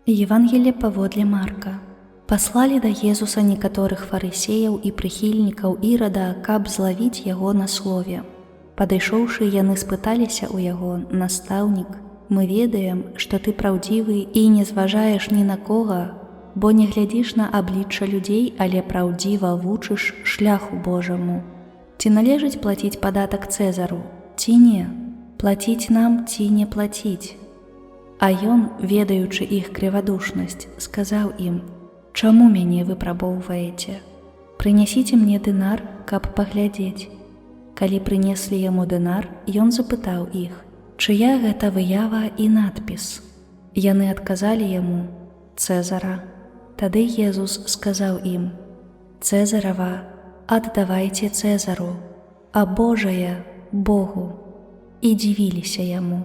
Евангелие паводле Марка. Паслалі да Езуса некаторых фарысеяў і прыхільнікаў Ірада, каб злавіць яго на слове. Падышоўшы, яны спыталіся ў яго: «Настаўнік, мы ведаем, што ты праўдзівы і не зважаеш ні на кога, бо не глядзіш на аблічча людзей, але праўдзіва вучыш шляху Божаму. Ці належыць плаціць падатак Цэзару, ці не? Плаціць нам ці не плаціць?» А ён, ведаючы іх крывадушнасць, сказаў ім: «Чаму мяне выпрабоўваеце? Прынясіце мне дынар, каб паглядзець». Калі прынеслі яму дынар, ён запытаў іх: «Чыя гэта выява і надпіс?» Яны адказалі яму: «Цэзара». Тады Езус сказаў ім: «Цэзарава аддавайце Цэзару, а Божае – Богу». І дзівіліся яму.